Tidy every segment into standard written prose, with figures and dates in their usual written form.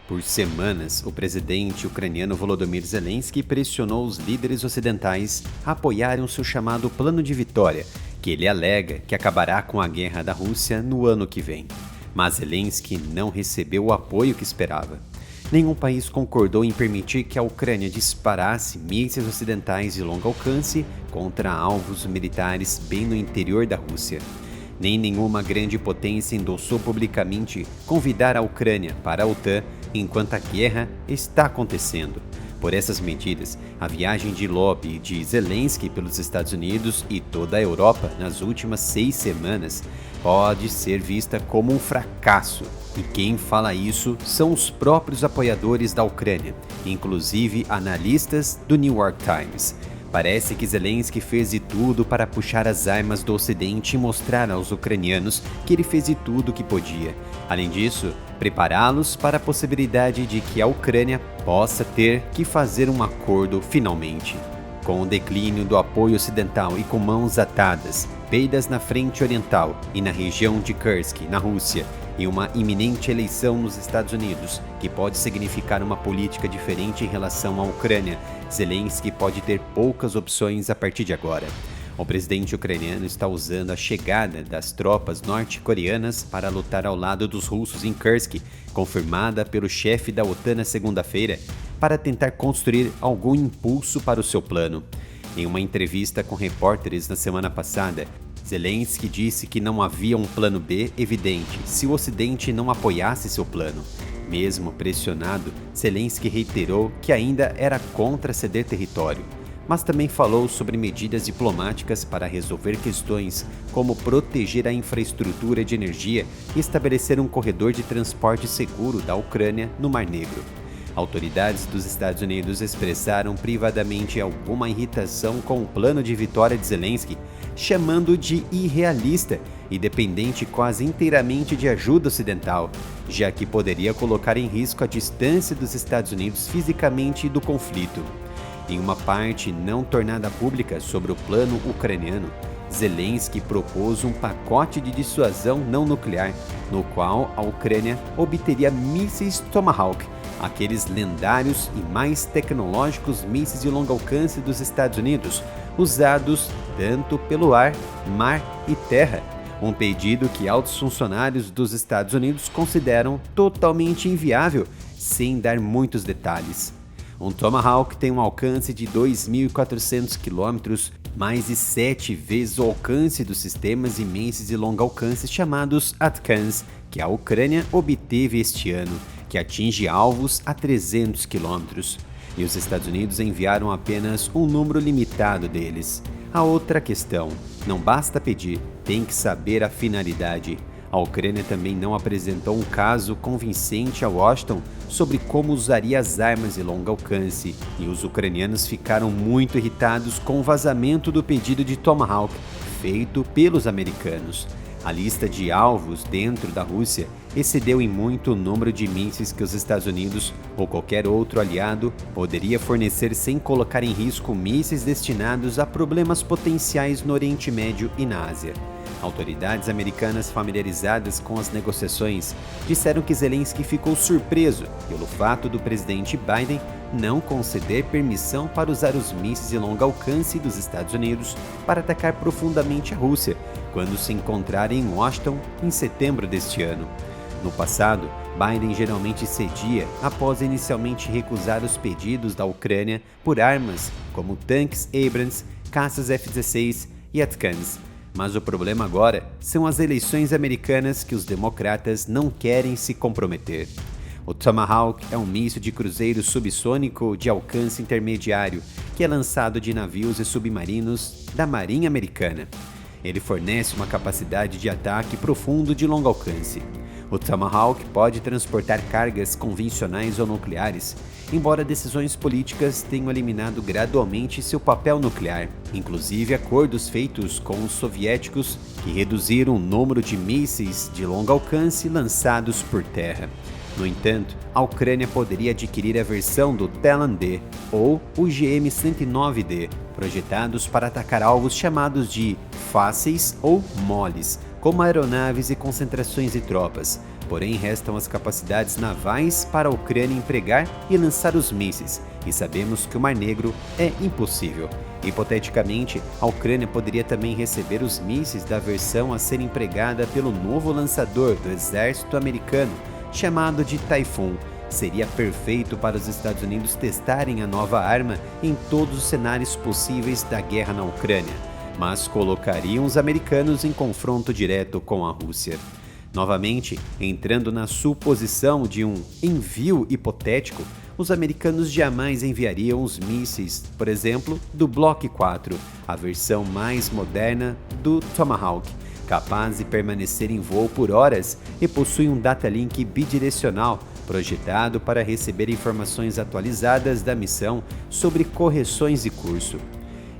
Por semanas, o presidente ucraniano Volodymyr Zelensky pressionou os líderes ocidentais a apoiarem o seu chamado Plano de Vitória, que ele alega que acabará com a guerra da Rússia no ano que vem. Mas Zelensky não recebeu o apoio que esperava. Nenhum país concordou em permitir que a Ucrânia disparasse mísseis ocidentais de longo alcance contra alvos militares bem no interior da Rússia. Nem nenhuma grande potência endossou publicamente convidar a Ucrânia para a OTAN enquanto a guerra está acontecendo. Por essas medidas, a viagem de lobby de Zelensky pelos Estados Unidos e toda a Europa nas últimas 6 semanas pode ser vista como um fracasso. E quem fala isso são os próprios apoiadores da Ucrânia, inclusive analistas do New York Times. Parece que Zelensky fez de tudo para puxar as armas do Ocidente e mostrar aos ucranianos que ele fez de tudo o que podia. Além disso, prepará-los para a possibilidade de que a Ucrânia possa ter que fazer um acordo finalmente. Com o declínio do apoio ocidental e com mãos atadas, perdas na frente oriental e na região de Kursk, na Rússia, e uma iminente eleição nos Estados Unidos, que pode significar uma política diferente em relação à Ucrânia, Zelensky pode ter poucas opções a partir de agora. O presidente ucraniano está usando a chegada das tropas norte-coreanas para lutar ao lado dos russos em Kursk, confirmada pelo chefe da OTAN na segunda-feira, para tentar construir algum impulso para o seu plano. Em uma entrevista com repórteres na semana passada, Zelensky disse que não havia um plano B evidente se o Ocidente não apoiasse seu plano. Mesmo pressionado, Zelensky reiterou que ainda era contra ceder território, mas também falou sobre medidas diplomáticas para resolver questões como proteger a infraestrutura de energia e estabelecer um corredor de transporte seguro da Ucrânia no Mar Negro. Autoridades dos Estados Unidos expressaram privadamente alguma irritação com o plano de vitória de Zelensky, chamando de irrealista e dependente quase inteiramente de ajuda ocidental, já que poderia colocar em risco a distância dos Estados Unidos fisicamente do conflito. Em uma parte não tornada pública sobre o plano ucraniano, Zelensky propôs um pacote de dissuasão não nuclear, no qual a Ucrânia obteria mísseis Tomahawk, aqueles lendários e mais tecnológicos mísseis de longo alcance dos Estados Unidos, usados tanto pelo ar, mar e terra, um pedido que altos funcionários dos Estados Unidos consideram totalmente inviável, sem dar muitos detalhes. Um Tomahawk tem um alcance de 2.400 km, mais de 7 vezes o alcance dos sistemas imensos de longo alcance chamados ATACMS, que a Ucrânia obteve este ano, que atinge alvos a 300 km. E os Estados Unidos enviaram apenas um número limitado deles. A outra questão, não basta pedir, tem que saber a finalidade. A Ucrânia também não apresentou um caso convincente a Washington sobre como usaria as armas de longo alcance, e os ucranianos ficaram muito irritados com o vazamento do pedido de Tomahawk feito pelos americanos. A lista de alvos dentro da Rússia excedeu em muito o número de mísseis que os Estados Unidos ou qualquer outro aliado poderia fornecer sem colocar em risco mísseis destinados a problemas potenciais no Oriente Médio e na Ásia. Autoridades americanas familiarizadas com as negociações disseram que Zelensky ficou surpreso pelo fato do presidente Biden não conceder permissão para usar os mísseis de longo alcance dos Estados Unidos para atacar profundamente a Rússia, quando se encontrar em Washington em setembro deste ano. No passado, Biden geralmente cedia após inicialmente recusar os pedidos da Ucrânia por armas como tanques Abrams, caças F-16 e ATACMS. Mas o problema agora são as eleições americanas que os democratas não querem se comprometer. O Tomahawk é um míssil de cruzeiro subsônico de alcance intermediário que é lançado de navios e submarinos da Marinha Americana. Ele fornece uma capacidade de ataque profundo de longo alcance. O Tomahawk pode transportar cargas convencionais ou nucleares, embora decisões políticas tenham eliminado gradualmente seu papel nuclear, inclusive acordos feitos com os soviéticos que reduziram o número de mísseis de longo alcance lançados por terra. No entanto, a Ucrânia poderia adquirir a versão do Talon-D ou o GM-109D, projetados para atacar alvos chamados de fáceis ou moles, como aeronaves e concentrações de tropas, Porém, restam as capacidades navais para a Ucrânia empregar e lançar os mísseis, e sabemos que o Mar Negro é impossível. Hipoteticamente, a Ucrânia poderia também receber os mísseis da versão a ser empregada pelo novo lançador do exército americano, chamado de Typhoon. Seria perfeito para os Estados Unidos testarem a nova arma em todos os cenários possíveis da guerra na Ucrânia, mas colocariam os americanos em confronto direto com a Rússia. Novamente, entrando na suposição de um envio hipotético, os americanos jamais enviariam os mísseis, por exemplo, do Block 4, a versão mais moderna do Tomahawk, capaz de permanecer em voo por horas e possui um datalink bidirecional, projetado para receber informações atualizadas da missão sobre correções de curso.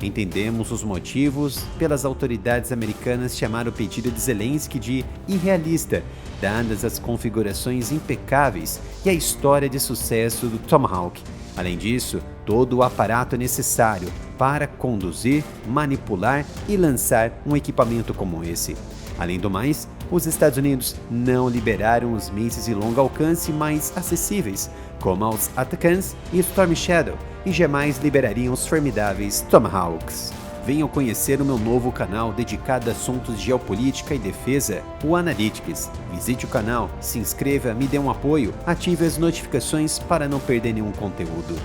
Entendemos os motivos pelas autoridades americanas chamar o pedido de Zelensky de irrealista, dadas as configurações impecáveis e a história de sucesso do Tomahawk. Além disso, todo o aparato necessário para conduzir, manipular e lançar um equipamento como esse. Além do mais, os Estados Unidos não liberaram os mísseis de longo alcance mais acessíveis, como os Atacams e Storm Shadow, e jamais liberariam os formidáveis Tomahawks. Venham conhecer o meu novo canal dedicado a assuntos de geopolítica e defesa, o Analytics. Visite o canal, se inscreva, me dê um apoio, ative as notificações para não perder nenhum conteúdo.